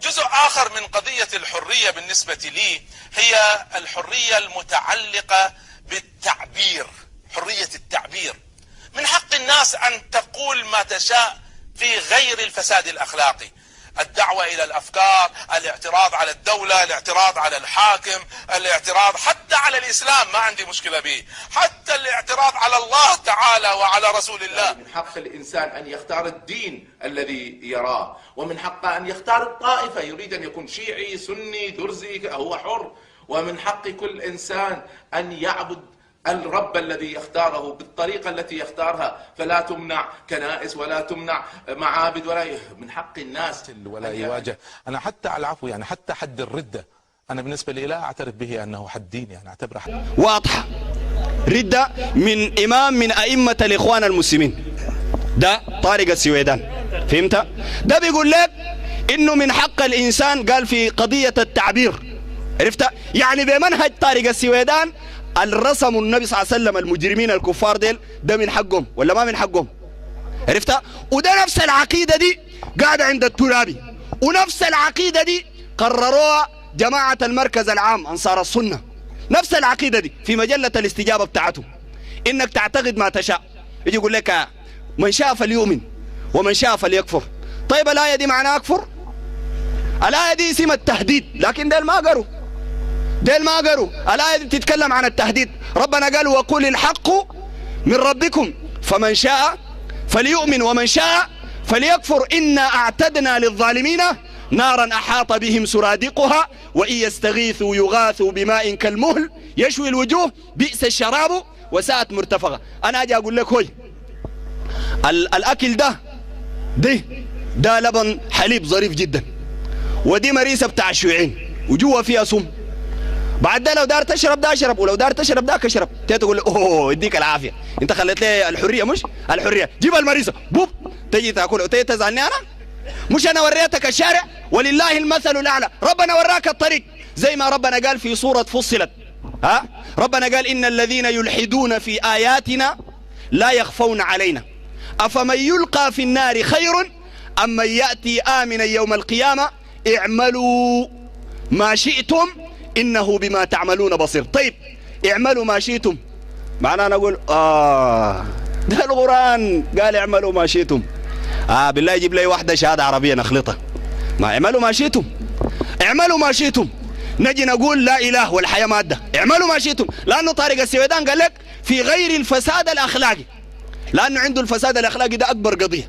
جزء آخر من قضية الحرية بالنسبة لي هي الحرية المتعلقة بالتعبير، حرية التعبير. من حق الناس أن تقول ما تشاء في غير الفساد الأخلاقي، الدعوة إلى الأفكار، الاعتراض على الدولة، الاعتراض على الحاكم، الاعتراض حتى على الإسلام ما عندي مشكلة به، حتى الاعتراض على الله تعالى وعلى رسول الله. من حق الإنسان أن يختار الدين الذي يراه، ومن حقه أن يختار الطائفة، يريد أن يكون شيعي سني درزي هو حر، ومن حق كل إنسان أن يعبد الرب الذي يختاره بالطريقة التي يختارها، فلا تمنع كنائس ولا تمنع معابد ولا من حق الناس ولا يواجه. أنا حتى على العفو يعني حتى حد الردة أنا بالنسبة لي لا أعترف به أنه حد ديني، يعني أعتبره حد واضحة. ردة من إمام من أئمة الإخوان المسلمين، ده طارق السويدان، فهمت؟ ده بيقول لك إنه من حق الإنسان، قال في قضية التعبير، عرفت؟ يعني بمنهج طارق السويدان الرسم النبي صلى الله عليه وسلم المجرمين الكفار ديل، ده من حقهم ولا ما من حقهم؟ عرفت؟ وده نفس العقيدة دي قاعدة عند الترابي، ونفس العقيدة دي قرروها جماعة المركز العام أنصار السنة، نفس العقيدة دي في مجلة الاستجابة بتاعته، إنك تعتقد ما تشاء. يجي يقول لك من شاء فليؤمن ومن شاء فليكفر. طيب الآية دي معناها أكفر؟ الآية دي اسم التهديد، لكن ديل ما قروا، ديل ما قروا. الآية دي تتكلم عن التهديد. ربنا قال وقل الحق من ربكم فمن شاء فليؤمن ومن شاء فليكفر إنا أعتدنا للظالمين نارا أحاط بهم سرادقها وإن يستغيثوا يغاثوا بماء كالمهل يشوي الوجوه بئس الشراب وساءت مرتفقة. أنا أجي أقول لك هوي الأكل ده لبن حليب ظريف جدا، ودي مريسة بتاع الشيوعين وجوه فيها سم. بعد ده لو دار تشرب ده اشرب، ولو دار تشرب ده اشرب. تقول اوه يديك العافيه، انت خليت لي الحريه، مش الحريه جيب المريسه بوب تجي تاكل وتجي تزعلني انا؟ مش انا وريتك الشارع ولله المثل الاعلى، ربنا وراك الطريق زي ما ربنا قال في سوره فصلت. ربنا قال ان الذين يلحدون في اياتنا لا يخفون علينا افمن يلقى في النار خير ام من ياتي امنا يوم القيامه اعملوا ما شئتم إنه بما تعملون بصير. طيب اعملوا ما شئتم، معناه نقول ده القرآن قال اعملوا ما شئتم. بالله يجيب لي واحدة شهادة عربية نخلطها، ما اعملوا ما شئتم، اعملوا ما شئتم. نجي نقول لا إله والحياة مادة، اعملوا ما شئتم، لأنه طارق السويدان قال لك في غير الفساد الأخلاقي، لأنه عنده الفساد الأخلاقي ده أكبر قضية،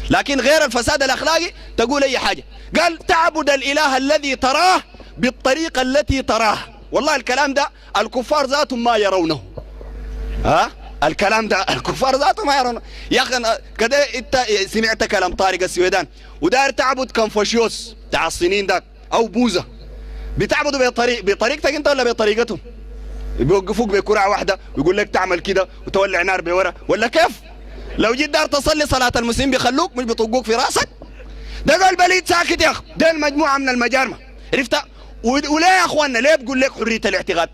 لكن غير الفساد الأخلاقي تقول أي حاجة. قال تعبد الإله الذي تراه بالطريقة التي تراه. والله الكلام ده الكفار ذاتهم ما يرونه، الكلام ده الكفار ذاتهم ما يرونه. يا أخي كده انت سمعت كلام طارق السويدان ودار تعبد كونفوشيوس بتاع الصينيين ده أو بوذا، بتعبدوا بطريقتك انت ولا بطريقتهم؟ بيوقفوك بكرة واحدة ويقول لك تعمل كده وتولع نار بورا ولا كيف؟ لو جيت دار تصلي صلاة المسلمين بيخلوك مش بيطقوك في راسك؟ ده قال بليد ساكت يا أخ، ده المجموعة من المجارمة، عرفت؟ وليه يا اخواننا ليه بقول لك حريه الاعتقاد؟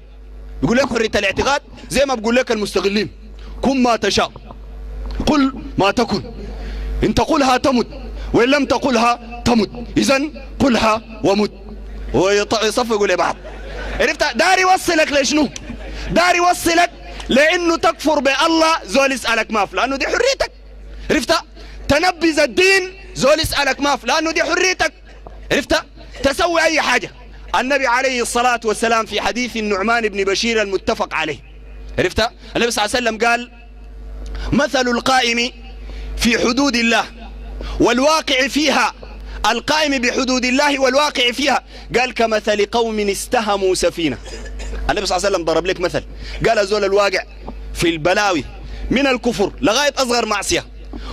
بقول لك حريه الاعتقاد زي ما بقول لك المستغلين كن ما تشاء قل ما تكن، ان تقولها تمت وان لم تقولها تمت، اذا قلها ومت. ويصفقوا لبعض، عرفت؟ دار يوصلك لشنو؟ دار يوصلك لانه تكفر بالله، زول يسالك ماف لانه دي حريتك، عرفت؟ تنبذ الدين زول يسالك ماف لانه دي حريتك، عرفت؟ تسوي اي حاجه. النبي عليه الصلاة والسلام في حديث النعمان بن بشير المتفق عليه، عرفت؟ النبي صلى الله عليه وسلم قال مثل القائم في حدود الله والواقع فيها، القائم بحدود الله والواقع فيها، قال كمثل قوم استهموا سفينة. النبي صلى الله عليه وسلم ضرب لك مثل، قال الزول الواقع في البلاوي من الكفر لغاية أصغر معصية،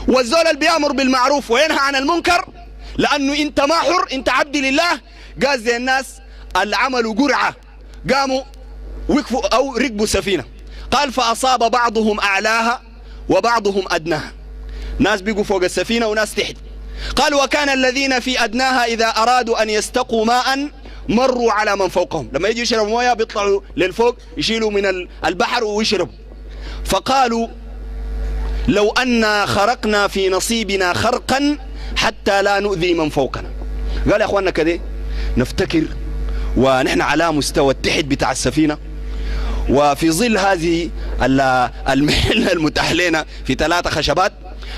والزول اللي بيأمر بالمعروف وينهى عن المنكر، لأنه أنت ما حر، أنت عبد لله. قال زي الناس اللي عملوا قرعة قاموا وقفوا أو ركبوا سفينة، قال فأصاب بعضهم أعلاها وبعضهم أدناها، ناس بيقوا فوق السفينة وناس تحت. قال وكان الذين في أدناها إذا أرادوا أن يستقوا ماء مروا على من فوقهم، لما يجي يشربوا مويه بيطلعوا للفوق يشيلوا من البحر ويشربوا. فقالوا لو أنا خرقنا في نصيبنا خرقا حتى لا نؤذي من فوقنا. قال يا اخواننا كده نفتكر ونحن على مستوى التحت بتاع السفينة، وفي ظل هذه المحنة المتاح لنا في 3 خشبات،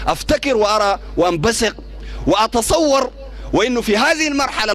افتكر وارى وانبثق واتصور وانه في هذه المرحلة